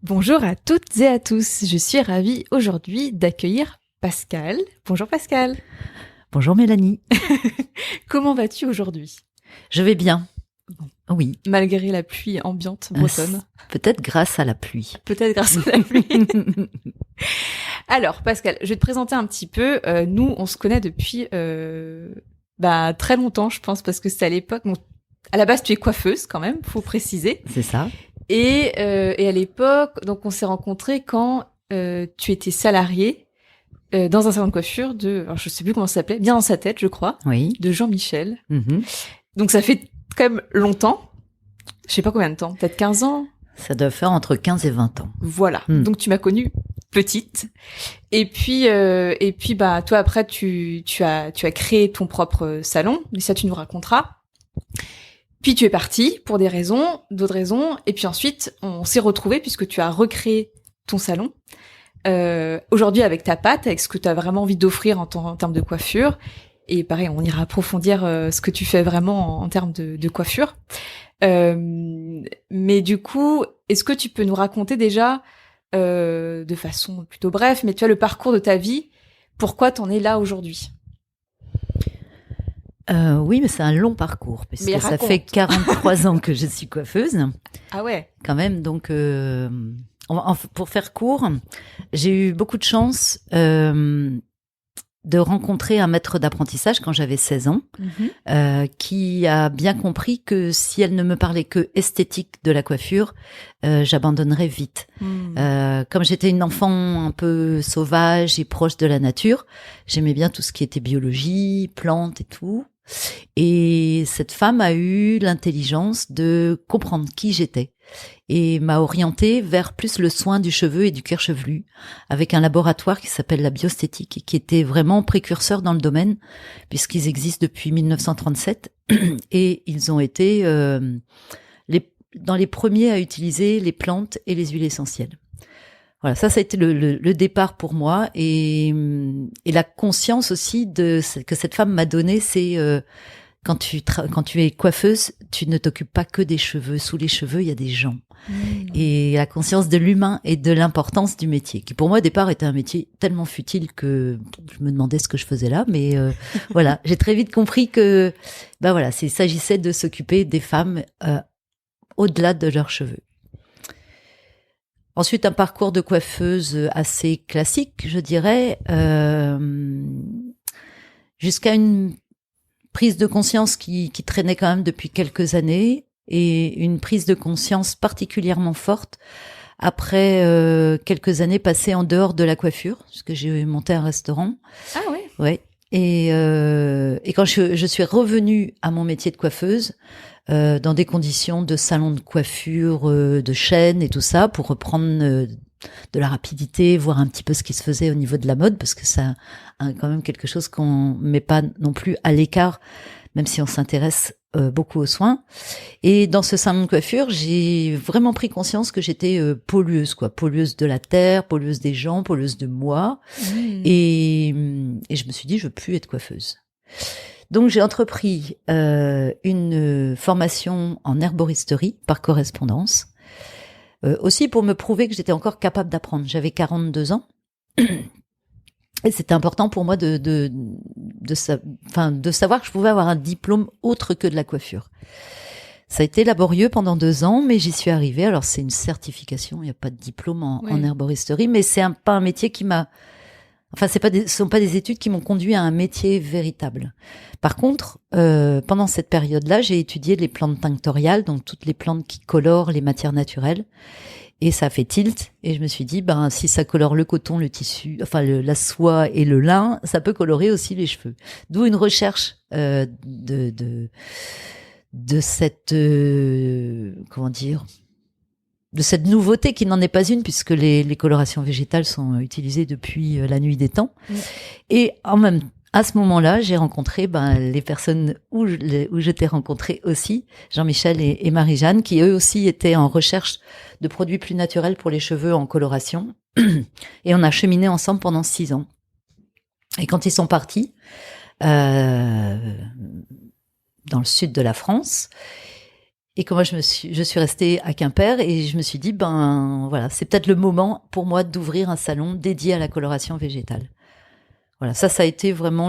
Bonjour à toutes et à tous, je suis ravie aujourd'hui d'accueillir Pascal. Bonjour Pascal. Bonjour Mélanie. Comment vas-tu aujourd'hui? Je vais bien. Oui. Malgré la pluie ambiante bretonne. Peut-être grâce à la pluie. Peut-être grâce à la pluie. Alors Pascal, je vais te présenter un petit peu. Nous, on se connaît depuis très longtemps, je pense, parce que c'est à l'époque... Bon, à la base, tu es coiffeuse quand même, faut préciser. C'est ça. Et à l'époque, donc on s'est rencontrés quand tu étais salariée dans un salon de coiffure alors je sais plus comment ça s'appelait, Bien dans sa tête, je crois, Oui. de Jean-Michel. Mm-hmm. Donc ça fait quand même longtemps. Je sais pas combien de temps, peut-être 15 ans. Ça doit faire entre 15 et 20 ans. Voilà. Donc tu m'as connue petite. Et puis toi après tu as créé ton propre salon, mais ça tu nous raconteras. Puis tu es partie pour des raisons, d'autres raisons, et puis ensuite on s'est retrouvés puisque tu as recréé ton salon. Aujourd'hui avec ta patte, avec ce que tu as vraiment envie d'offrir en termes de coiffure. Et pareil, on ira approfondir ce que tu fais vraiment en termes de coiffure. Mais du coup, est-ce que tu peux nous raconter déjà, de façon plutôt bref, mais tu as le parcours de ta vie, pourquoi t'en es là aujourd'hui? Oui, mais c'est un long parcours, puisque ça fait 43 ans que je suis coiffeuse. Ah ouais. Quand même, donc pour faire court, j'ai eu beaucoup de chance de rencontrer un maître d'apprentissage quand j'avais 16 ans, qui a bien compris que si elle ne me parlait que esthétique de la coiffure, j'abandonnerais vite. Comme j'étais une enfant un peu sauvage et proche de la nature, j'aimais bien tout ce qui était biologie, plantes et tout. Et cette femme a eu l'intelligence de comprendre qui j'étais et m'a orientée vers plus le soin du cheveu et du cuir chevelu avec un laboratoire qui s'appelle la Biostétique et qui était vraiment précurseur dans le domaine puisqu'ils existent depuis 1937 et ils ont été dans les premiers à utiliser les plantes et les huiles essentielles. Voilà, ça a été le départ pour moi et la conscience aussi que cette femme m'a donné, c'est quand tu es coiffeuse, tu ne t'occupes pas que des cheveux. Sous les cheveux, il y a des gens. Et la conscience de l'humain et de l'importance du métier, qui pour moi au départ était un métier tellement futile que je me demandais ce que je faisais là. Mais voilà, j'ai très vite compris que il s'agissait de s'occuper des femmes au-delà de leurs cheveux. Ensuite, un parcours de coiffeuse assez classique, je dirais, jusqu'à une prise de conscience qui traînait quand même depuis quelques années et une prise de conscience particulièrement forte après quelques années passées en dehors de la coiffure, puisque j'ai monté un restaurant. Ah oui. Ouais. Et quand je suis revenue à mon métier de coiffeuse, dans des conditions de salon de coiffure, de chaîne et tout ça, pour reprendre de la rapidité, voir un petit peu ce qui se faisait au niveau de la mode, parce que ça a quand même quelque chose qu'on met pas non plus à l'écart, même si on s'intéresse beaucoup aux soins. Et dans ce salon de coiffure, j'ai vraiment pris conscience que j'étais pollueuse, pollueuse de la terre, pollueuse des gens, pollueuse de moi. Et je me suis dit, je veux plus être coiffeuse. Donc j'ai entrepris une formation en herboristerie par correspondance, aussi pour me prouver que j'étais encore capable d'apprendre. J'avais 42 ans et c'était important pour moi de savoir que je pouvais avoir un diplôme autre que de la coiffure. Ça a été laborieux pendant 2 ans, mais j'y suis arrivée. Alors c'est une certification, il n'y a pas de diplôme en herboristerie, mais c'est pas un métier qui m'a... Enfin, ce sont pas des études qui m'ont conduit à un métier véritable. Par contre, pendant cette période-là, j'ai étudié les plantes tinctoriales, donc toutes les plantes qui colorent les matières naturelles. Et ça a fait tilt. Et je me suis dit, si ça colore le coton, le tissu, la soie et le lin, ça peut colorer aussi les cheveux. D'où une recherche de cette de cette nouveauté qui n'en est pas une, puisque les colorations végétales sont utilisées depuis la nuit des temps. Et à ce moment-là, j'ai rencontré les personnes où je t'ai rencontré aussi, Jean-Michel et Marie-Jeanne, qui eux aussi étaient en recherche de produits plus naturels pour les cheveux en coloration. Et on a cheminé ensemble pendant 6 ans. Et quand ils sont partis dans le sud de la France, Et que moi, je suis restée à Quimper et je me suis dit, ben voilà, c'est peut-être le moment pour moi d'ouvrir un salon dédié à la coloration végétale. Voilà, ça a été vraiment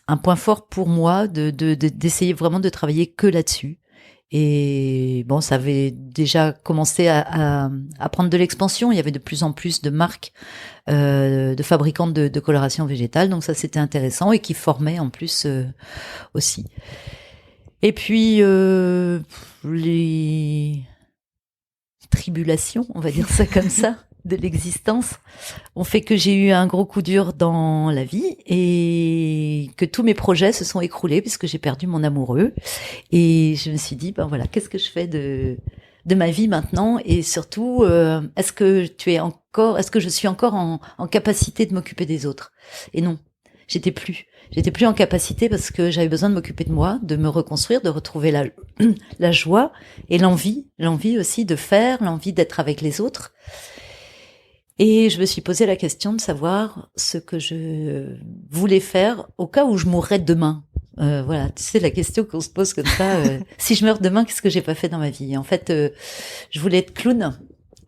un point fort pour moi d'essayer vraiment de travailler que là-dessus. Et bon, ça avait déjà commencé à prendre de l'expansion. Il y avait de plus en plus de marques de fabricants de coloration végétale, donc ça c'était intéressant et qui formaient en plus aussi. Et puis les tribulations, on va dire ça comme ça, de l'existence, ont fait que j'ai eu un gros coup dur dans la vie et que tous mes projets se sont écroulés puisque j'ai perdu mon amoureux. Et je me suis dit, ben voilà, qu'est-ce que je fais de ma vie maintenant? Et surtout, est-ce que je suis encore en capacité de m'occuper des autres? Et non, j'étais plus en capacité parce que j'avais besoin de m'occuper de moi, de me reconstruire, de retrouver la joie et l'envie aussi de faire, l'envie d'être avec les autres. Et je me suis posé la question de savoir ce que je voulais faire au cas où je mourrais demain. Voilà, tu sais, la question qu'on se pose comme ça, si je meurs demain, qu'est-ce que j'ai pas fait dans ma vie? En fait, je voulais être clown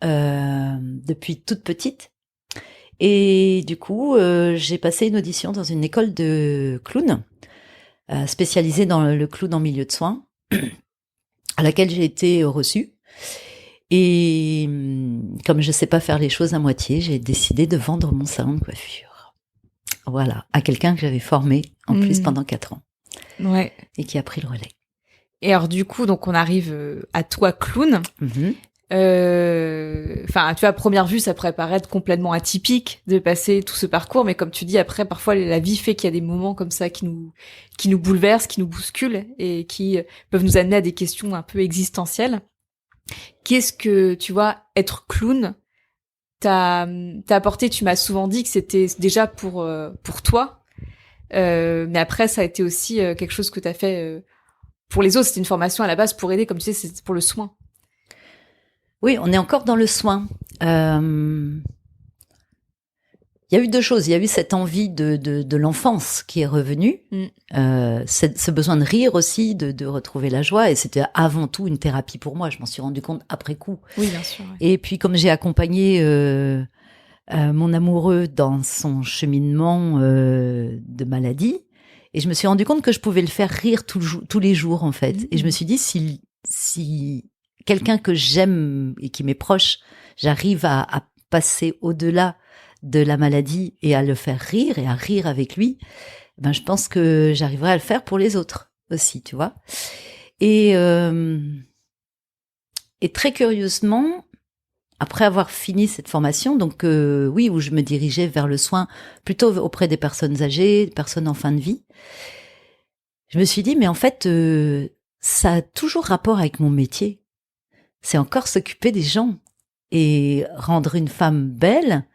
depuis toute petite. Et du coup, j'ai passé une audition dans une école de clown, spécialisée dans le clown en milieu de soins, à laquelle j'ai été reçue. Et comme je sais pas faire les choses à moitié, j'ai décidé de vendre mon salon de coiffure. Voilà, à quelqu'un que j'avais formé en plus pendant 4 ans. Ouais. Et qui a pris le relais. Et alors du coup, donc on arrive à toi clown. Enfin, tu vois, à première vue, ça pourrait paraître complètement atypique de passer tout ce parcours, mais comme tu dis, après, parfois, la vie fait qu'il y a des moments comme ça qui nous bouleversent, qui nous bousculent et qui peuvent nous amener à des questions un peu existentielles. Qu'est-ce que, tu vois, être clown t'as apporté? Tu m'as souvent dit que c'était déjà pour toi, mais après, ça a été aussi quelque chose que t'as fait pour les autres. C'était une formation à la base pour aider, comme tu sais, c'est pour le soin. Oui, on est encore dans le soin. Il y a eu 2 choses. Il y a eu cette envie de l'enfance qui est revenue, ce besoin de rire aussi, de retrouver la joie. Et c'était avant tout une thérapie pour moi. Je m'en suis rendu compte après coup. Oui, bien sûr. Ouais. Et puis comme j'ai accompagné mon amoureux dans son cheminement de maladie, et je me suis rendu compte que je pouvais le faire rire tous les jours en fait. Et je me suis dit si quelqu'un que j'aime et qui m'est proche, j'arrive à passer au-delà de la maladie et à le faire rire et à rire avec lui, ben je pense que j'arriverai à le faire pour les autres aussi, tu vois. Et très curieusement, après avoir fini cette formation, donc oui, où je me dirigeais vers le soin plutôt auprès des personnes âgées, des personnes en fin de vie, je me suis dit, mais en fait, ça a toujours rapport avec mon métier. C'est encore s'occuper des gens. Et rendre une femme belle,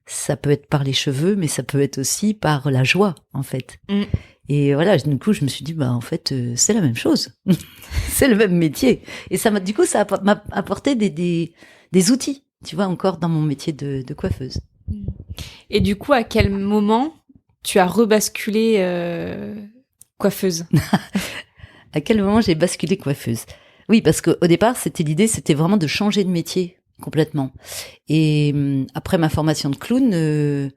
ça peut être par les cheveux, mais ça peut être aussi par la joie, en fait. Et voilà, du coup, je me suis dit, bah, en fait, c'est la même chose. C'est le même métier. Et ça m'a apporté des outils, tu vois, encore dans mon métier de coiffeuse. Et du coup, à quel moment tu as rebasculé coiffeuse? À quel moment j'ai basculé coiffeuse? Oui, parce qu'au départ, l'idée, c'était vraiment de changer de métier complètement. Et après ma formation de clown,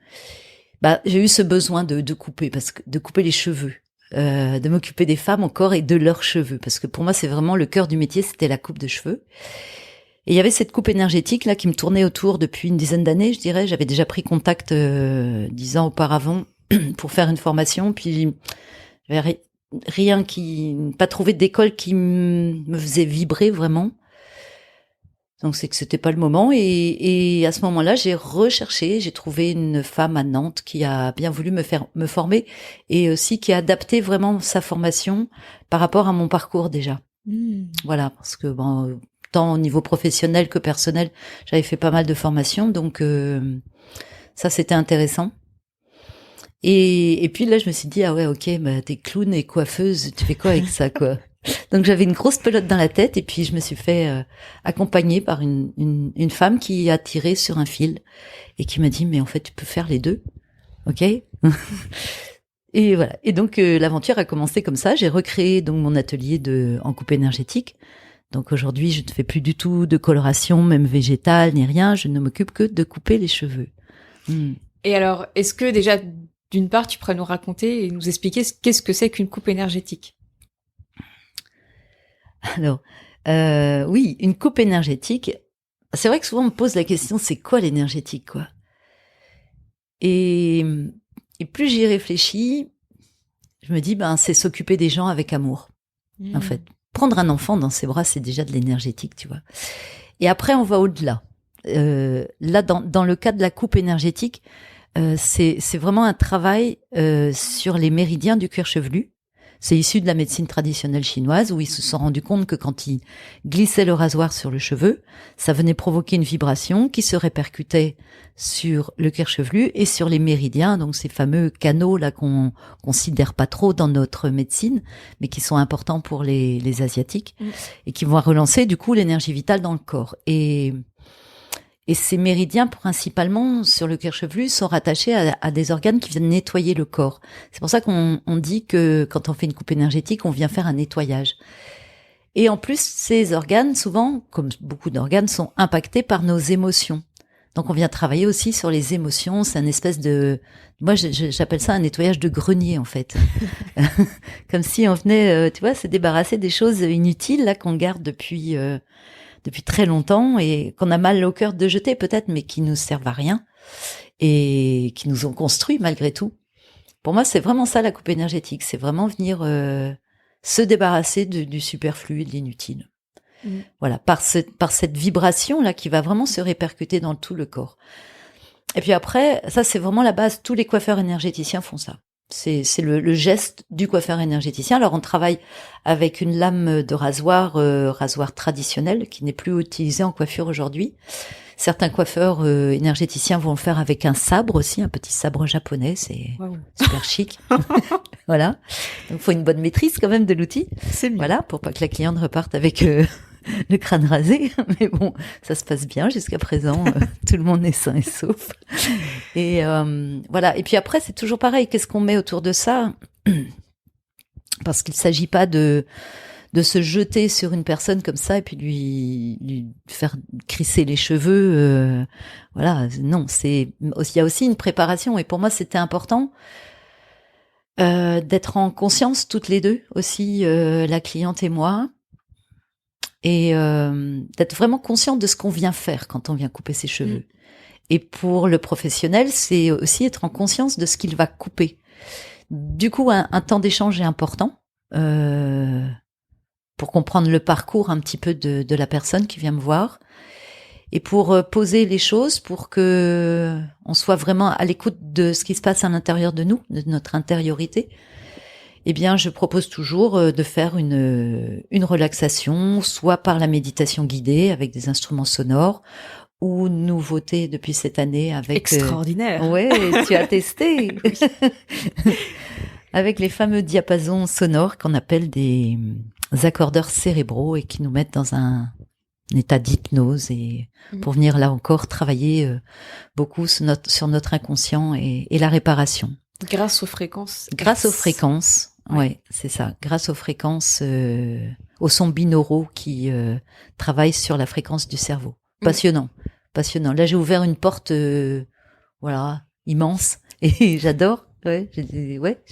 j'ai eu ce besoin de couper les cheveux, de m'occuper des femmes encore et de leurs cheveux, parce que pour moi, c'est vraiment le cœur du métier, c'était la coupe de cheveux. Et il y avait cette coupe énergétique là qui me tournait autour depuis une dizaine d'années, je dirais. J'avais déjà pris contact 10 ans auparavant pour faire une formation, puis j'avais pas trouvé d'école qui me faisait vibrer vraiment. Donc c'est que c'était pas le moment, et à ce moment-là, j'ai recherché, j'ai trouvé une femme à Nantes qui a bien voulu me former et aussi qui a adapté vraiment sa formation par rapport à mon parcours déjà. Voilà, parce que bon, tant au niveau professionnel que personnel, j'avais fait pas mal de formations, donc ça c'était intéressant. Et puis là, je me suis dit, ah ouais, ok, bah, t'es clown et coiffeuse, tu fais quoi avec ça, quoi? Donc j'avais une grosse pelote dans la tête, et puis je me suis fait accompagner par une femme qui a tiré sur un fil et qui m'a dit, mais en fait, tu peux faire les deux, ok? Et voilà. Et donc l'aventure a commencé comme ça. J'ai recréé donc mon atelier en coupe énergétique. Donc aujourd'hui, je ne fais plus du tout de coloration, même végétale ni rien. Je ne m'occupe que de couper les cheveux. Et alors, est-ce que déjà, d'une part, tu pourrais nous raconter et nous expliquer qu'est-ce que c'est qu'une coupe énergétique? Alors, oui, une coupe énergétique. C'est vrai que souvent on me pose la question, c'est quoi l'énergétique, quoi? Et plus j'y réfléchis, je me dis, c'est s'occuper des gens avec amour, en fait. Prendre un enfant dans ses bras, c'est déjà de l'énergétique, tu vois. Et après, on va au-delà. Là, dans le cas de la coupe énergétique, c'est vraiment un travail sur les méridiens du cuir chevelu. C'est issu de la médecine traditionnelle chinoise où ils se sont rendus compte que quand ils glissaient le rasoir sur le cheveu, ça venait provoquer une vibration qui se répercutait sur le cuir chevelu et sur les méridiens, donc ces fameux canaux là qu'on considère pas trop dans notre médecine, mais qui sont importants pour les Asiatiques et qui vont relancer du coup l'énergie vitale dans le corps. Et ces méridiens, principalement sur le cuir chevelu, sont rattachés à des organes qui viennent nettoyer le corps. C'est pour ça qu'on dit que quand on fait une coupe énergétique, on vient faire un nettoyage. Et en plus, ces organes, souvent, comme beaucoup d'organes, sont impactés par nos émotions. Donc on vient travailler aussi sur les émotions. C'est un espèce de... Moi, j'appelle ça un nettoyage de grenier, en fait. Comme si on venait, tu vois, se débarrasser des choses inutiles là qu'on garde depuis très longtemps et qu'on a mal au cœur de jeter peut-être, mais qui nous servent à rien et qui nous ont construits malgré tout. Pour moi, c'est vraiment ça la coupe énergétique, c'est vraiment venir se débarrasser du superflu et de l'inutile. Voilà, par cette vibration là qui va vraiment se répercuter dans tout le corps. Et puis après, ça c'est vraiment la base. Tous les coiffeurs énergéticiens font ça. C'est le geste du coiffeur énergéticien. Alors on travaille avec une lame de rasoir, rasoir traditionnel qui n'est plus utilisé en coiffure aujourd'hui. Certains coiffeurs énergéticiens vont le faire avec un sabre aussi, un petit sabre japonais, c'est super chic. Voilà. Donc faut une bonne maîtrise quand même de l'outil. C'est mieux. Voilà, pour pas que la cliente reparte avec le crâne rasé, mais bon, ça se passe bien jusqu'à présent, tout le monde est sain et sauf. Et voilà, et puis après c'est toujours pareil, qu'est-ce qu'on met autour de ça? Parce qu'il s'agit pas de se jeter sur une personne comme ça et puis lui faire crisser les cheveux, voilà, non, il y a aussi une préparation et pour moi c'était important d'être en conscience toutes les deux aussi, la cliente et moi. Et d'être vraiment consciente de ce qu'on vient faire quand on vient couper ses cheveux. Et pour le professionnel, c'est aussi être en conscience de ce qu'il va couper. Du coup, un temps d'échange est important pour comprendre le parcours un petit peu de la personne qui vient me voir et pour poser les choses pour que on soit vraiment à l'écoute de ce qui se passe à l'intérieur de nous, de notre intériorité. Eh bien, je propose toujours de faire une relaxation, soit par la méditation guidée avec des instruments sonores, ou nouveauté depuis cette année avec... Extraordinaire. Ouais, tu as testé. Avec les fameux diapasons sonores qu'on appelle des accordeurs cérébraux et qui nous mettent dans un état d'hypnose et pour venir là encore travailler beaucoup sur notre inconscient et la réparation. Grâce aux fréquences. Grâce aux fréquences. Ouais, c'est ça. Grâce aux fréquences, aux sons binauraux qui travaillent sur la fréquence du cerveau. Passionnant, passionnant. Là, j'ai ouvert une porte, voilà, immense, et j'adore. Ouais,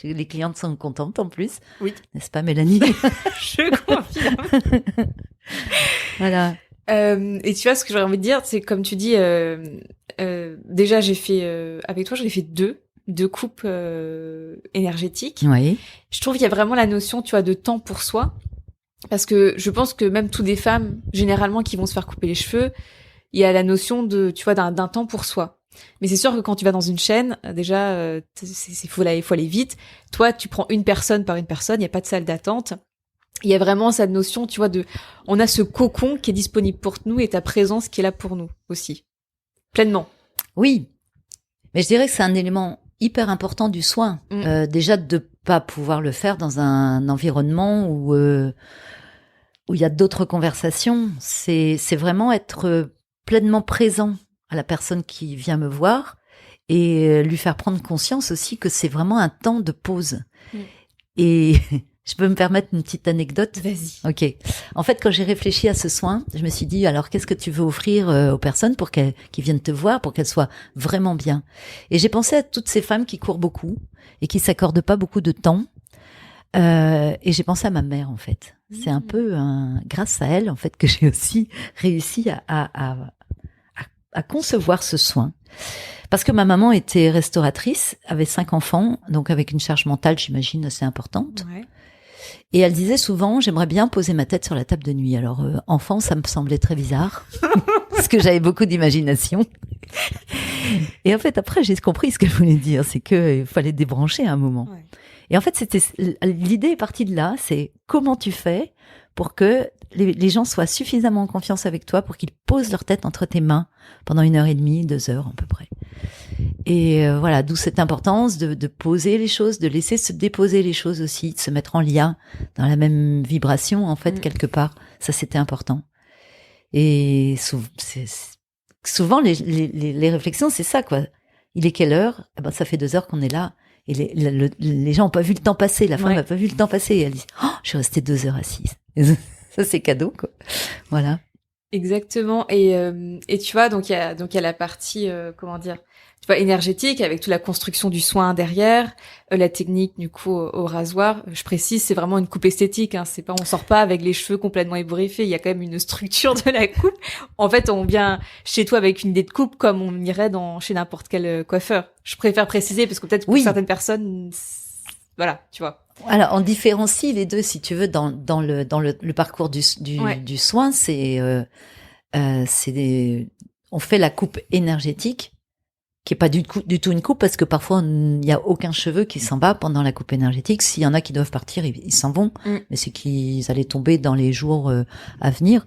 les clientes sont contentes en plus. Oui. N'est-ce pas, Mélanie? Je confirme. Voilà. Et tu vois, ce que j'aurais envie de dire, c'est comme tu dis, déjà, j'ai fait, avec toi, j'en ai fait deux coupes énergétiques. Oui. Je trouve qu'il y a vraiment la notion, tu vois, de temps pour soi. Parce que je pense que même toutes les femmes, généralement, qui vont se faire couper les cheveux, il y a la notion de, tu vois, d'un temps pour soi. Mais c'est sûr que quand tu vas dans une chaîne, déjà, il faut aller vite. Toi, tu prends une personne par une personne, il n'y a pas de salle d'attente. Il y a vraiment cette notion, tu vois, on a ce cocon qui est disponible pour nous et ta présence qui est là pour nous aussi. Pleinement. Oui. Mais je dirais que c'est un élément hyper important du soin. Déjà de pas pouvoir le faire dans un environnement où il y a d'autres conversations. C'est vraiment être pleinement présent à la personne qui vient me voir et lui faire prendre conscience aussi que c'est vraiment un temps de pause. Et je peux me permettre une petite anecdote? Vas-y. Ok. En fait, quand j'ai réfléchi à ce soin, je me suis dit, alors qu'est-ce que tu veux offrir aux personnes pour qui viennent te voir, pour qu'elles soient vraiment bien? Et j'ai pensé à toutes ces femmes qui courent beaucoup et qui s'accordent pas beaucoup de temps. Et j'ai pensé à ma mère, en fait. C'est un peu grâce à elle, en fait, que j'ai aussi réussi à concevoir ce soin. Parce que ma maman était restauratrice, avait 5 enfants, donc avec une charge mentale, j'imagine, assez importante. Ouais. Et elle disait souvent, j'aimerais bien poser ma tête sur la table de nuit. Alors, enfant, ça me semblait très bizarre, parce que j'avais beaucoup d'imagination. Et en fait, après, j'ai compris ce qu'elle voulait dire, c'est qu'il fallait débrancher à un moment. Ouais. Et en fait, l'idée est partie de là, c'est comment tu fais pour que les gens soient suffisamment en confiance avec toi pour qu'ils posent leur tête entre tes mains pendant 1h30, 2 heures à peu près. Et voilà, d'où cette importance de poser les choses, de laisser se déposer les choses aussi, de se mettre en lien dans la même vibration en fait quelque part. Ça, c'était important. Et souvent les réflexions, c'est ça quoi. Il est quelle heure? Eh ben, ça fait 2 heures qu'on est là. Et les gens n'ont pas vu le temps passer. La femme n'a pas vu le temps passer. Et elle dit, oh, je suis restée 2 heures assise. Ça, c'est cadeau, quoi. Voilà. Exactement. Et tu vois, donc il y a la partie, comment dire, tu vois, énergétique avec toute la construction du soin derrière, la technique du coup au rasoir. Je précise, c'est vraiment une coupe esthétique. Hein. C'est pas, on sort pas avec les cheveux complètement ébouriffés. Il y a quand même une structure de la coupe. En fait, on vient chez toi avec une idée de coupe comme on irait chez n'importe quel coiffeur. Je préfère préciser parce que peut-être pour certaines personnes, voilà, tu vois. Alors, on différencie les deux, si tu veux, dans le parcours du soin. On fait la coupe énergétique, qui est pas du tout une coupe, parce que parfois il n'y a aucun cheveu qui s'en va pendant la coupe énergétique. S'il y en a qui doivent partir, ils s'en vont, mais c'est qu'ils allaient tomber dans les jours à venir.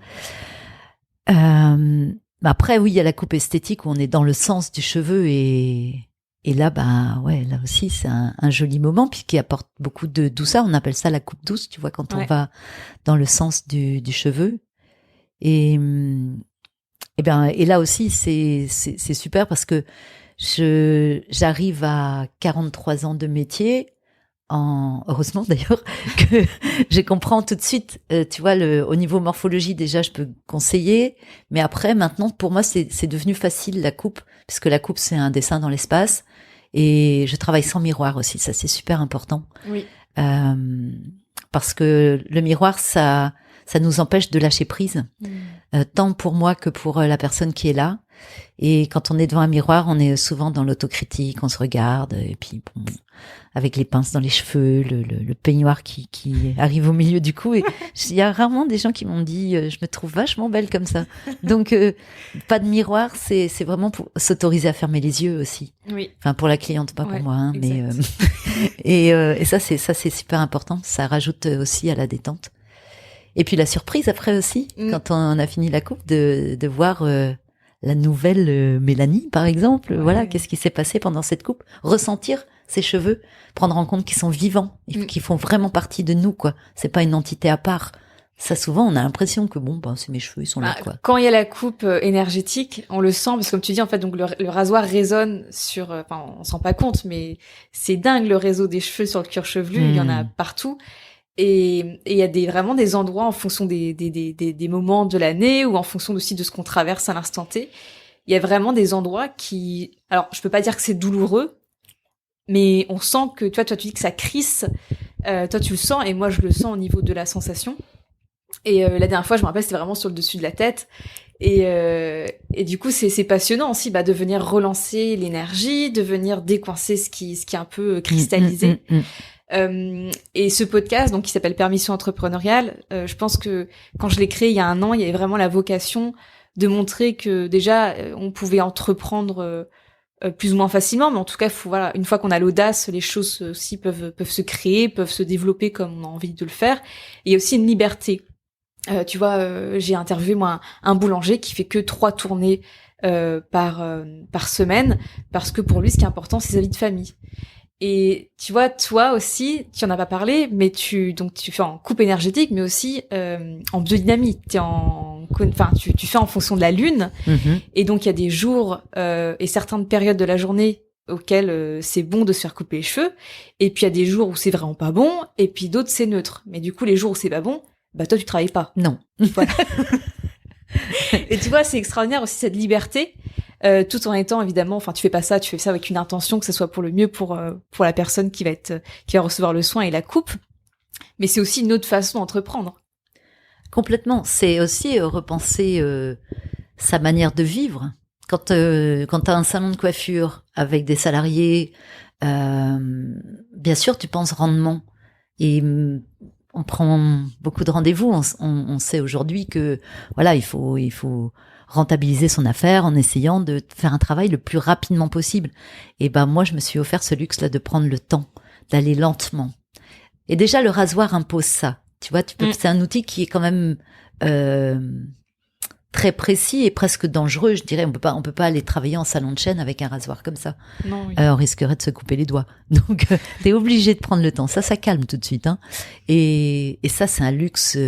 Après, oui, il y a la coupe esthétique où on est dans le sens du cheveu et là, bah ouais, là aussi c'est un joli moment puis qui apporte beaucoup de douceur. On appelle ça la coupe douce, tu vois, quand on va dans le sens du cheveu. Et là aussi c'est super parce que j'arrive à 43 ans de métier. Heureusement d'ailleurs que je comprends tout de suite, tu vois, au niveau morphologie déjà je peux conseiller, mais après maintenant pour moi c'est devenu facile la coupe, parce que la coupe c'est un dessin dans l'espace et je travaille sans miroir aussi, ça c'est super important. Oui. Parce que le miroir ça nous empêche de lâcher prise, tant pour moi que pour la personne qui est là. Et quand on est devant un miroir, on est souvent dans l'autocritique, on se regarde, et puis bon, avec les pinces dans les cheveux, le peignoir qui arrive au milieu du cou. Et il y a rarement des gens qui m'ont dit, je me trouve vachement belle comme ça. Donc, pas de miroir, c'est vraiment pour s'autoriser à fermer les yeux aussi. Oui. Enfin, pour la cliente, pas pour moi, hein, mais et ça c'est super important. Ça rajoute aussi à la détente. Et puis la surprise après aussi, quand on a fini la coupe, de voir la nouvelle Mélanie, par exemple. Ouais. Voilà, qu'est-ce qui s'est passé pendant cette coupe? Ressentir ses cheveux, prendre en compte qu'ils sont vivants, qu'ils font vraiment partie de nous, quoi. C'est pas une entité à part. Ça, souvent, on a l'impression que c'est mes cheveux, ils sont là, quoi. Quand il y a la coupe énergétique, on le sent, parce que comme tu dis, en fait, donc le rasoir résonne sur, on s'en rend pas compte, mais c'est dingue le réseau des cheveux sur le cuir chevelu, il y en a partout. Et il y a vraiment des endroits en fonction des moments de l'année ou en fonction aussi de ce qu'on traverse à l'instant T. Il y a vraiment des endroits alors je peux pas dire que c'est douloureux, mais on sent que, toi tu dis que ça crisse, toi tu le sens et moi je le sens au niveau de la sensation. Et la dernière fois, je me rappelle, c'était vraiment sur le dessus de la tête. Et du coup, c'est passionnant aussi, de venir relancer l'énergie, de venir décoincer ce qui est un peu cristallisé. Et ce podcast, donc qui s'appelle Permission entrepreneuriale, je pense que quand je l'ai créé il y a 1 an, il y avait vraiment la vocation de montrer que déjà on pouvait entreprendre plus ou moins facilement, mais en tout cas, une fois qu'on a l'audace, les choses aussi peuvent se créer, peuvent se développer comme on a envie de le faire. Et il y a aussi une liberté. Tu vois, j'ai interviewé moi un boulanger qui fait que 3 tournées par semaine, parce que pour lui, ce qui est important, c'est sa vie de famille. Et tu vois, toi aussi, tu en as pas parlé, mais tu fais en coupe énergétique, mais aussi en biodynamie. Tu fais en fonction de la lune, et donc il y a des jours et certaines périodes de la journée auxquels c'est bon de se faire couper les cheveux, et puis il y a des jours où c'est vraiment pas bon, et puis d'autres c'est neutre. Mais du coup, les jours où c'est pas bon, bah toi tu travailles pas. Non. Voilà. Et tu vois, c'est extraordinaire aussi cette liberté, tout en étant évidemment, enfin tu fais ça avec une intention que ce soit pour le mieux pour la personne qui va recevoir le soin et la coupe. Mais c'est aussi une autre façon d'entreprendre. Complètement. C'est aussi repenser sa manière de vivre. Quand t'as un salon de coiffure avec des salariés, bien sûr, tu penses rendement. Et on prend beaucoup de rendez-vous. On sait aujourd'hui que voilà, il faut rentabiliser son affaire en essayant de faire un travail le plus rapidement possible. Et ben moi, je me suis offert ce luxe-là de prendre le temps, d'aller lentement. Et déjà, le rasoir impose ça. Tu vois, c'est un outil qui est quand même très précis et presque dangereux, je dirais. On peut pas aller travailler en salon de chaîne avec un rasoir comme ça. Non, oui. On risquerait de se couper les doigts. Donc, t'es obligé de prendre le temps. Ça calme tout de suite. Hein. Et ça, c'est un luxe,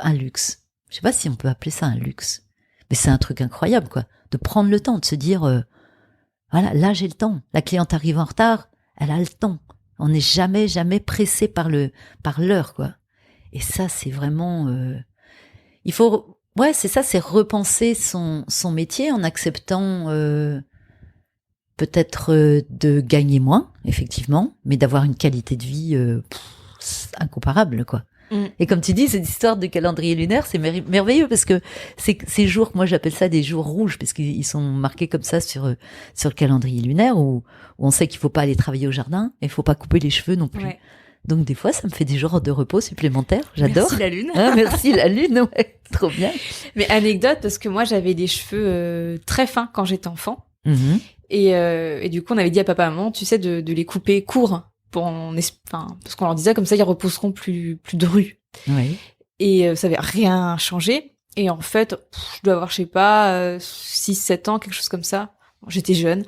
un luxe. Je sais pas si on peut appeler ça un luxe, mais c'est un truc incroyable, quoi. De prendre le temps, de se dire, voilà, là j'ai le temps. La cliente arrive en retard, elle a le temps. On n'est jamais pressé par l'heure, quoi. Et ça, c'est vraiment, il faut, ouais, c'est ça, c'est repenser son métier en acceptant peut-être de gagner moins, effectivement, mais d'avoir une qualité de vie incomparable, quoi. Et comme tu dis, cette histoire de calendrier lunaire, c'est merveilleux parce que ces jours, moi j'appelle ça des jours rouges parce qu'ils sont marqués comme ça sur le calendrier lunaire où on sait qu'il faut pas aller travailler au jardin et il faut pas couper les cheveux non plus. Ouais. Donc des fois, ça me fait des jours de repos supplémentaires. J'adore. Merci la lune. Ah, merci la lune, ouais, trop bien. Mais anecdote, parce que moi j'avais des cheveux très fins quand j'étais enfant. Mm-hmm. Et du coup, on avait dit à papa et maman, tu sais, de les couper courts. Parce qu'on leur disait comme ça, ils repousseront plus drus. Oui. Et ça avait rien changé. Et en fait, je dois avoir, je sais pas, 6-7 ans, quelque chose comme ça. J'étais jeune.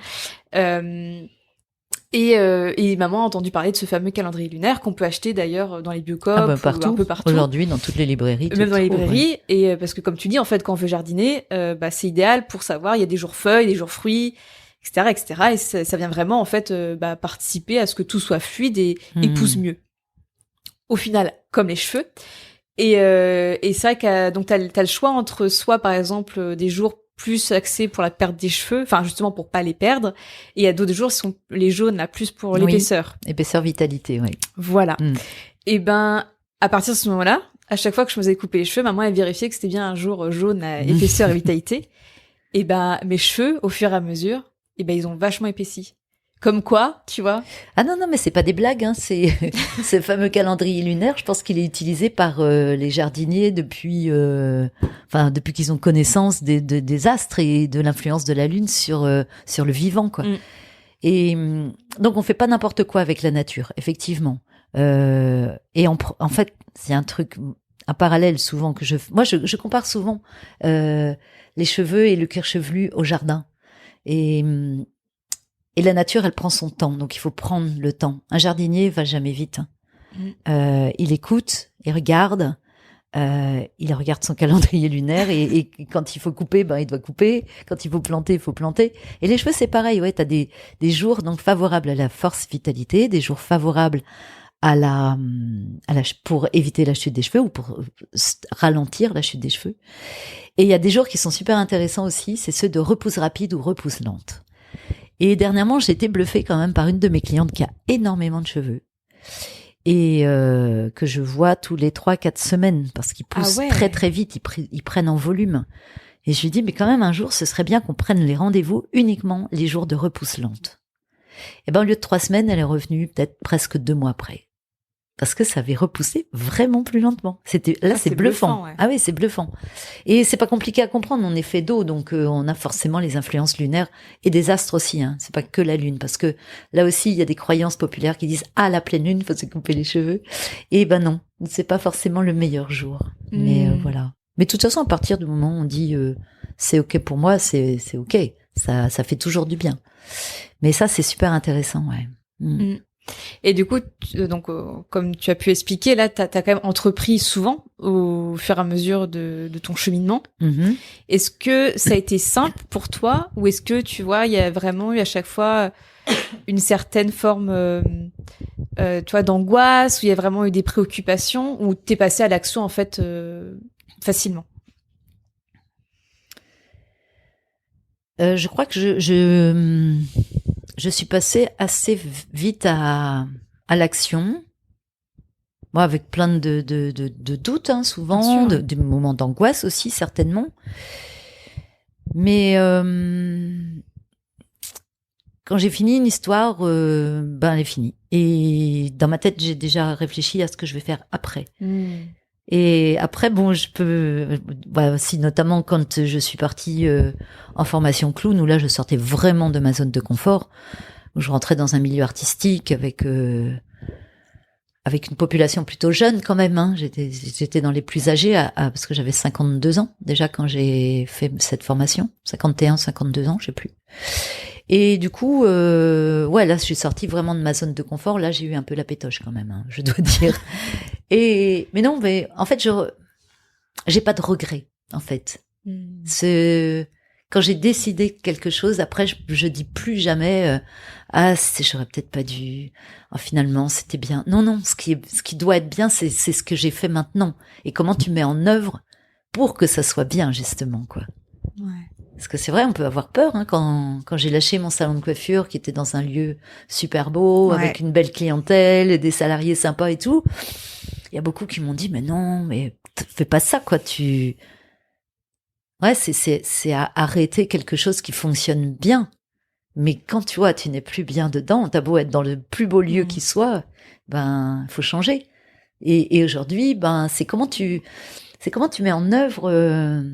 Et maman a entendu parler de ce fameux calendrier lunaire qu'on peut acheter d'ailleurs dans les Biocoop, un peu partout. Aujourd'hui, dans toutes les librairies. Même dans les librairies. Ouais. Et parce que comme tu dis, en fait, quand on veut jardiner, c'est idéal pour savoir, il y a des jours feuilles, des jours fruits, etc. Et ça vient vraiment, en fait, participer à ce que tout soit fluide et pousse mieux. Au final, comme les cheveux. Et c'est vrai que donc t'as le choix entre soit, par exemple, des jours plus axés pour la perte des cheveux, enfin justement pour pas les perdre, et il y a d'autres jours qui sont les jaunes là plus pour l'épaisseur. Oui, épaisseur vitalité, oui. Voilà. Et ben à partir de ce moment-là, à chaque fois que je me faisais couper les cheveux, maman elle vérifiait que c'était bien un jour jaune à épaisseur et vitalité. Et ben mes cheveux, au fur et à mesure, et ben ils ont vachement épaissi. Comme quoi, tu vois? Ah non, mais c'est pas des blagues, hein. C'est ce fameux calendrier lunaire. Je pense qu'il est utilisé par les jardiniers depuis qu'ils ont connaissance des astres et de l'influence de la lune sur le vivant, quoi. Et donc on fait pas n'importe quoi avec la nature, effectivement. Et en fait, c'est un parallèle souvent que moi je compare souvent les cheveux et le cuir chevelu au jardin. Et la nature, elle prend son temps, donc il faut prendre le temps. Un jardinier va jamais vite. Il écoute, il regarde son calendrier lunaire et quand il faut couper, il doit couper. Quand il faut planter, il faut planter. Et les cheveux, c'est pareil. Ouais, t'as des jours donc favorables à la force vitalité, des jours favorables pour éviter la chute des cheveux ou pour ralentir la chute des cheveux. Et il y a des jours qui sont super intéressants aussi, c'est ceux de repousse rapide ou repousse lente. Et dernièrement, j'ai été bluffée quand même par une de mes clientes qui a énormément de cheveux et que je vois tous les 3-4 semaines parce qu'ils poussent très très vite, ils prennent en volume. Et je lui dis, mais quand même un jour, ce serait bien qu'on prenne les rendez-vous uniquement les jours de repousse lente. Et ben au lieu de 3 semaines, elle est revenue peut-être presque 2 mois après. Parce que ça avait repoussé vraiment plus lentement. C'est bluffant. Ouais. Ah oui, c'est bluffant. Et c'est pas compliqué à comprendre. On est fait d'eau, donc on a forcément les influences lunaires et des astres aussi. Hein. C'est pas que la lune, parce que là aussi il y a des croyances populaires qui disent la pleine lune, faut se couper les cheveux. Et ben non, c'est pas forcément le meilleur jour. Mais voilà. Mais de toute façon, à partir du moment où on dit c'est ok pour moi, c'est ok. Ça fait toujours du bien. Mais ça, c'est super intéressant, ouais. Et du coup, donc comme tu as pu expliquer, là, t'as quand même entrepris souvent au fur et à mesure de ton cheminement. Mm-hmm. Est-ce que ça a été simple pour toi, ou est-ce que tu vois, il y a vraiment eu à chaque fois une certaine forme, tu vois, d'angoisse, où il y a vraiment eu des préoccupations, ou t'es passé à l'action en fait facilement? Je crois que je suis passée assez vite à l'action. Moi, avec plein de doutes, hein, souvent, sûr, des moments d'angoisse aussi, certainement. Mais quand j'ai fini une histoire, ben elle est finie. Et dans ma tête, j'ai déjà réfléchi à ce que je vais faire après. Et après, bon, je peux, aussi notamment quand je suis partie en formation clown, où là, je sortais vraiment de ma zone de confort, où je rentrais dans un milieu artistique avec une population plutôt jeune quand même. Hein. J'étais dans les plus âgés, parce que j'avais 52 ans déjà quand j'ai fait cette formation, 51, 52 ans, je sais plus. Et du coup, là, je suis sortie vraiment de ma zone de confort. Là, j'ai eu un peu la pétoche quand même, hein, je dois dire. Mais non, mais en fait, j'ai pas de regrets, en fait. Quand j'ai décidé quelque chose, après, je dis plus jamais, j'aurais peut-être pas dû. Oh, finalement, c'était bien. Non, ce qui doit être bien, c'est ce que j'ai fait maintenant. Et comment tu mets en œuvre pour que ça soit bien, justement, quoi. Ouais. Parce que c'est vrai, on peut avoir peur, hein, quand j'ai lâché mon salon de coiffure, qui était dans un lieu super beau, avec une belle clientèle, et des salariés sympas et tout. Il y a beaucoup qui m'ont dit, mais non, mais fais pas ça, quoi, Ouais, c'est à arrêter quelque chose qui fonctionne bien. Mais quand tu vois, tu n'es plus bien dedans, t'as beau être dans le plus beau lieu qui soit, ben, faut changer. Et aujourd'hui, ben, c'est comment tu mets en œuvre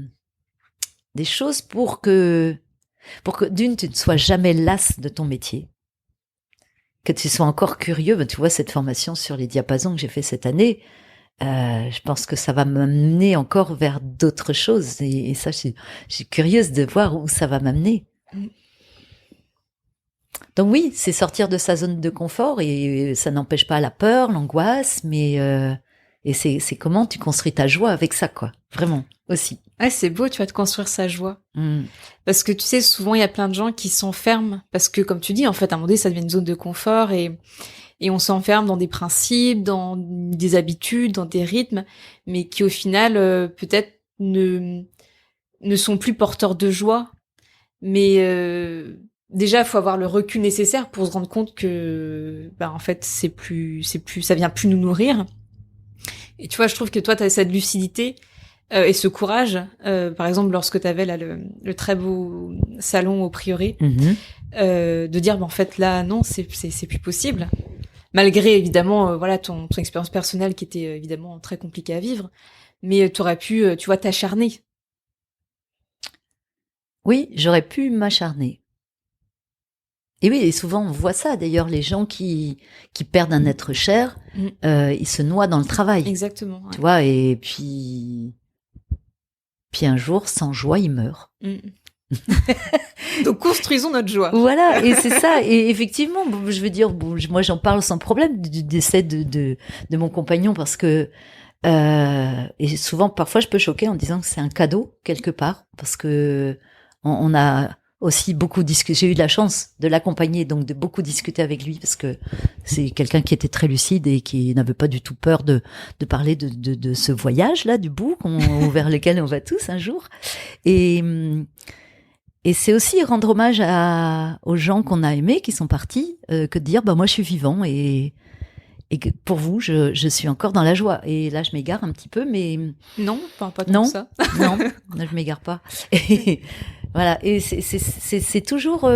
des choses pour que d'une, tu ne sois jamais lasse de ton métier, que tu sois encore curieux. Ben, tu vois, cette formation sur les diapasons que j'ai fait cette année, je pense que ça va m'amener encore vers d'autres choses. Et ça, je suis curieuse de voir où ça va m'amener. Donc oui, c'est sortir de sa zone de confort, et ça n'empêche pas la peur, l'angoisse, mais et c'est comment tu construis ta joie avec ça, quoi. Vraiment, aussi. Ouais, c'est beau, tu vas te construire sa joie. Parce que tu sais, souvent, il y a plein de gens qui s'enferment, parce que, comme tu dis, en fait, à un moment donné, ça devient une zone de confort, et on s'enferme dans des principes, dans des habitudes, dans des rythmes, mais qui, au final, peut-être ne sont plus porteurs de joie. Mais déjà, il faut avoir le recul nécessaire pour se rendre compte que, en fait, c'est plus, ça vient plus nous nourrir. Et tu vois, je trouve que toi, tu as cette lucidité et ce courage, par exemple, lorsque tu avais là le très beau salon au Prieuré, de dire, en fait, là, non, c'est plus possible. Malgré, évidemment, ton expérience personnelle qui était évidemment très compliquée à vivre, mais tu aurais pu, tu vois, t'acharner. Oui, j'aurais pu m'acharner. Et oui, et souvent on voit ça. D'ailleurs, les gens qui perdent un être cher, ils se noient dans le travail. Exactement. Ouais. Tu vois, et puis un jour, sans joie, ils meurent. Donc construisons notre joie. Voilà, et c'est ça. Et effectivement, je veux dire, moi j'en parle sans problème du décès de mon compagnon, parce que et souvent, parfois, je peux choquer en disant que c'est un cadeau quelque part, parce que on a aussi beaucoup discuté. J'ai eu de la chance de l'accompagner, donc de beaucoup discuter avec lui, parce que c'est quelqu'un qui était très lucide et qui n'avait pas du tout peur de parler de ce voyage-là, du bout vers lequel on va tous un jour. Et c'est aussi rendre hommage aux gens qu'on a aimés, qui sont partis, que de dire, moi je suis vivant, et que pour vous, je suis encore dans la joie. Et là, je m'égare un petit peu, mais non, pas tant que ça. Non, je m'égare pas. Et voilà, et c'est toujours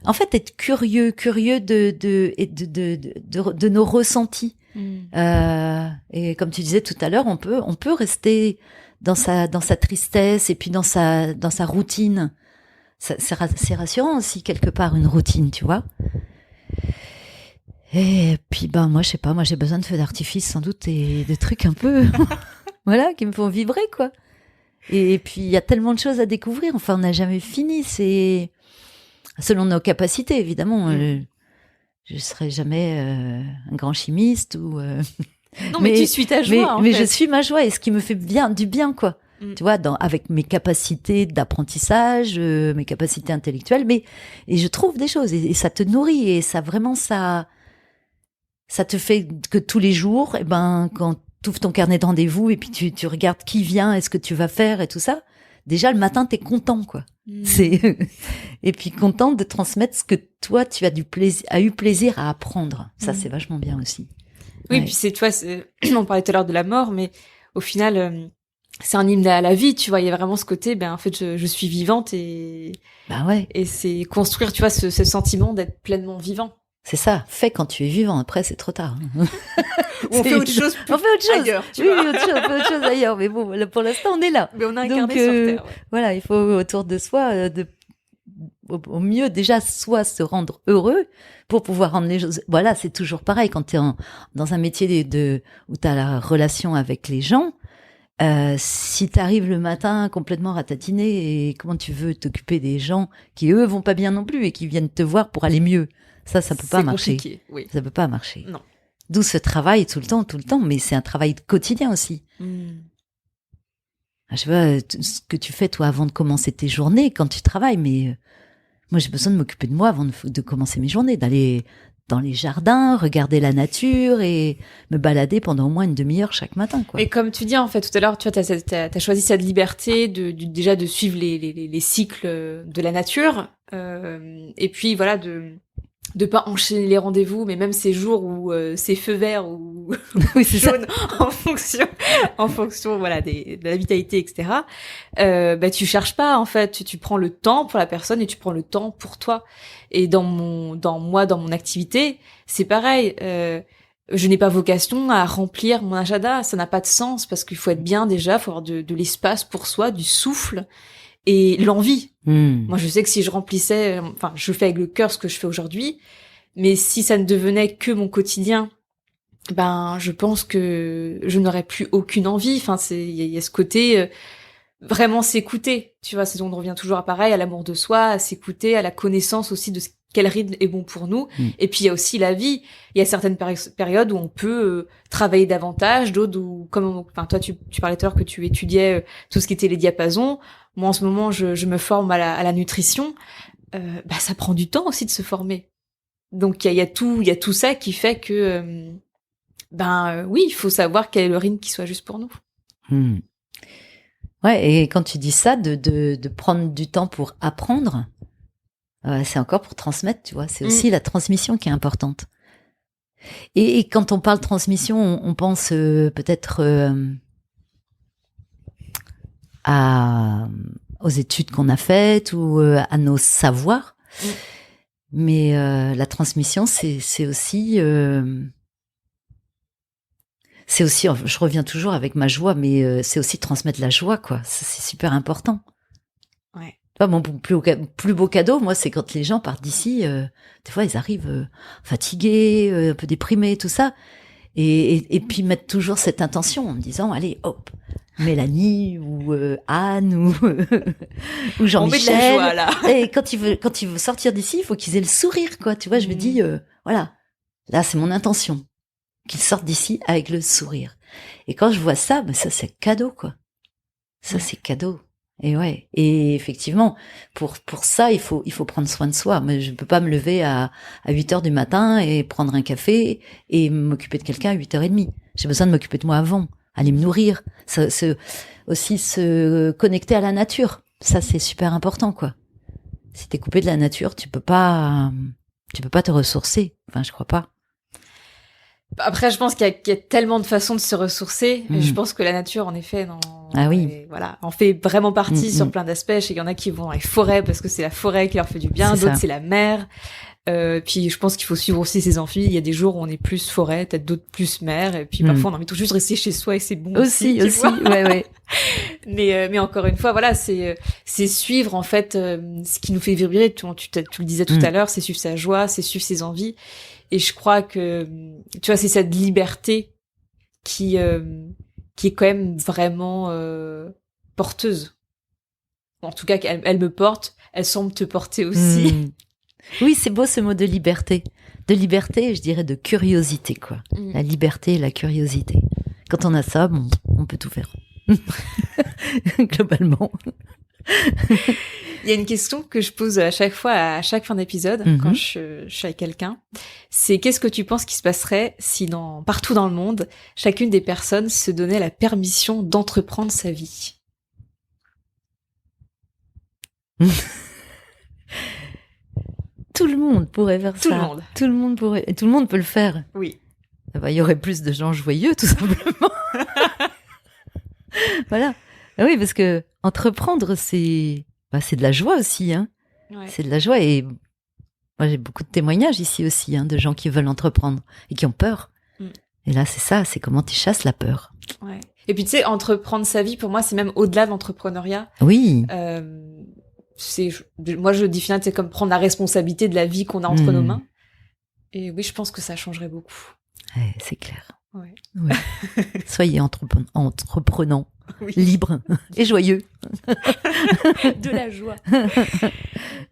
en fait être curieux de nos ressentis. Et comme tu disais tout à l'heure, on peut rester dans sa tristesse, et puis dans sa routine. C'est rassurant aussi quelque part, une routine, tu vois. Et puis moi je sais pas, moi j'ai besoin de feux d'artifice sans doute, et de trucs un peu voilà, qui me font vibrer, quoi. Et puis il y a tellement de choses à découvrir, enfin on n'a jamais fini, c'est selon nos capacités évidemment. je serai jamais un grand chimiste ou. Non, mais tu suis ta joie. Mais je suis ma joie et ce qui me fait du bien, quoi. Tu vois, avec mes capacités d'apprentissage, mes capacités intellectuelles, et je trouve des choses et ça te nourrit et ça vraiment ça te fait que tous les jours, et ben quand tu ouvres ton carnet de rendez-vous et puis tu regardes qui vient, est-ce que tu vas faire et tout ça. Déjà le matin t'es content, quoi. Et puis content de transmettre ce que toi tu as eu plaisir à apprendre. Ça c'est vachement bien aussi. Oui, puis tu vois, on parlait tout à l'heure de la mort, mais au final, c'est un hymne à la vie, tu vois. Il y a vraiment ce côté, en fait, je suis vivante et et c'est construire, tu vois, ce sentiment d'être pleinement vivant. C'est ça. Fais quand tu es vivant. Après, c'est trop tard. On fait autre chose. Ailleurs, tu vois. On fait autre chose ailleurs. Mais bon, pour l'instant, on est là. Mais on a incarné sur Terre. Ouais. Voilà, il faut autour de soi, au mieux déjà soit se rendre heureux pour pouvoir rendre les choses. Voilà, c'est toujours pareil quand tu es dans un métier où tu as la relation avec les gens. Si tu arrives le matin complètement ratatiné et comment tu veux t'occuper des gens qui eux vont pas bien non plus et qui viennent te voir pour aller mieux, ça peut pas marcher. Oui. Ça peut pas marcher. Non. D'où ce travail tout le temps, mais c'est un travail quotidien aussi. Je sais pas ce que tu fais toi avant de commencer tes journées quand tu travailles, mais moi j'ai besoin de m'occuper de moi avant de commencer mes journées, d'aller dans les jardins, regarder la nature et me balader pendant au moins une demi-heure chaque matin, quoi. Et comme tu dis en fait tout à l'heure, tu vois, t'as choisi cette liberté déjà de suivre les cycles de la nature, et puis voilà de pas enchaîner les rendez-vous, mais même ces jours où c'est feu vert ou oui, c'est jaune en fonction voilà de la vitalité, etc. Tu cherches pas en fait, tu prends le temps pour la personne et tu prends le temps pour toi. Et dans mon activité, c'est pareil. Je n'ai pas vocation à remplir mon agenda, ça n'a pas de sens parce qu'il faut être bien déjà, faut avoir de l'espace pour soi, du souffle et l'envie. Moi, je sais que si je remplissais, enfin, je fais avec le cœur ce que je fais aujourd'hui, mais si ça ne devenait que mon quotidien, je pense que je n'aurais plus aucune envie. Enfin, il y a ce côté vraiment s'écouter. Tu vois, c'est on revient toujours à pareil, à l'amour de soi, à s'écouter, à la connaissance aussi de quel rythme est bon pour nous. Et puis il y a aussi la vie. Il y a certaines périodes où on peut travailler davantage, d'autres où, enfin toi tu parlais tout à l'heure que tu étudiais tout ce qui était les diapasons. Moi en ce moment je me forme à la nutrition. Ça prend du temps aussi de se former. Donc il y a tout ça qui fait que oui, il faut savoir quel est le rythme qui soit juste pour nous. Ouais, et quand tu dis ça, de prendre du temps pour apprendre, c'est encore pour transmettre, tu vois. C'est aussi la transmission qui est importante. Et quand on parle transmission, on pense peut-être aux études qu'on a faites ou à nos savoirs. Mais la transmission, c'est aussi... je reviens toujours avec ma joie, mais c'est aussi transmettre la joie, quoi. C'est super important. Ouais. Mon plus beau cadeau, moi, c'est quand les gens partent d'ici. Des fois, ils arrivent fatigués, un peu déprimés, tout ça, et puis mettre toujours cette intention en me disant, allez, hop, Mélanie ou Anne ou Jean-Michel. On met de la joie, là. Et quand ils veulent sortir d'ici, il faut qu'ils aient le sourire, quoi. Tu vois, je me dis, voilà, là, c'est mon intention. Qu'ils sortent d'ici avec le sourire. Et quand je vois ça, ça c'est cadeau, quoi. Ça c'est cadeau. Et ouais. Et effectivement, pour ça, il faut prendre soin de soi. Mais je peux pas me lever à 8h du matin et prendre un café et m'occuper de quelqu'un à 8h30. J'ai besoin de m'occuper de moi avant, aller me nourrir, aussi se connecter à la nature. Ça c'est super important, quoi. Si t'es coupé de la nature, tu peux pas te ressourcer. Enfin, je crois pas. Après, je pense qu'il y a tellement de façons de se ressourcer. Et je pense que la nature, en effet, en fait vraiment partie sur plein d'aspects. Il y en a qui vont dans les forêts parce que c'est la forêt qui leur fait du bien. D'autres, c'est la mer. Puis je pense qu'il faut suivre aussi ses envies. Il y a des jours où on est plus forêt, peut-être d'autres plus mer. Et puis parfois, on a envie de juste rester chez soi et c'est bon aussi. Ouais. Mais encore une fois, voilà, c'est suivre en fait ce qui nous fait vibrer. Tu le disais tout à l'heure, c'est suivre sa joie, c'est suivre ses envies. Et je crois que, tu vois, c'est cette liberté qui est quand même vraiment porteuse. En tout cas, elle me porte, elle semble te porter aussi. Oui, c'est beau ce mot de liberté. de liberté, je dirais de curiosité, quoi. La liberté et la curiosité. Quand on a ça, bon, on peut tout faire. Globalement. Il y a une question que je pose à chaque fois, à chaque fin d'épisode, quand je suis avec quelqu'un. C'est qu'est-ce que tu penses qui se passerait si partout dans le monde, chacune des personnes se donnait la permission d'entreprendre sa vie? Tout le monde pourrait faire ça. Tout le monde. Tout le monde pourrait. Et tout le monde peut le faire. Oui. Il y aurait plus de gens joyeux, tout simplement. Voilà. Oui, parce que entreprendre, c'est de la joie aussi. Hein. Ouais. C'est de la joie. Et moi, j'ai beaucoup de témoignages ici aussi, de gens qui veulent entreprendre et qui ont peur. Et là, c'est ça. C'est comment tu chasses la peur. Ouais. Et puis, tu sais, entreprendre sa vie, pour moi, c'est même au-delà de l'entrepreneuriat. Oui. Moi, je définis, c'est comme prendre la responsabilité de la vie qu'on a entre nos mains. Et oui, je pense que ça changerait beaucoup. Ouais, c'est clair. Ouais. Ouais. Soyez entreprenants, libres et joyeux. De la joie.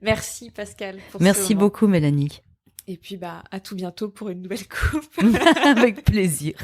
Merci Pascal. Merci beaucoup Mélanie. Et puis à tout bientôt pour une nouvelle coupe. Avec plaisir.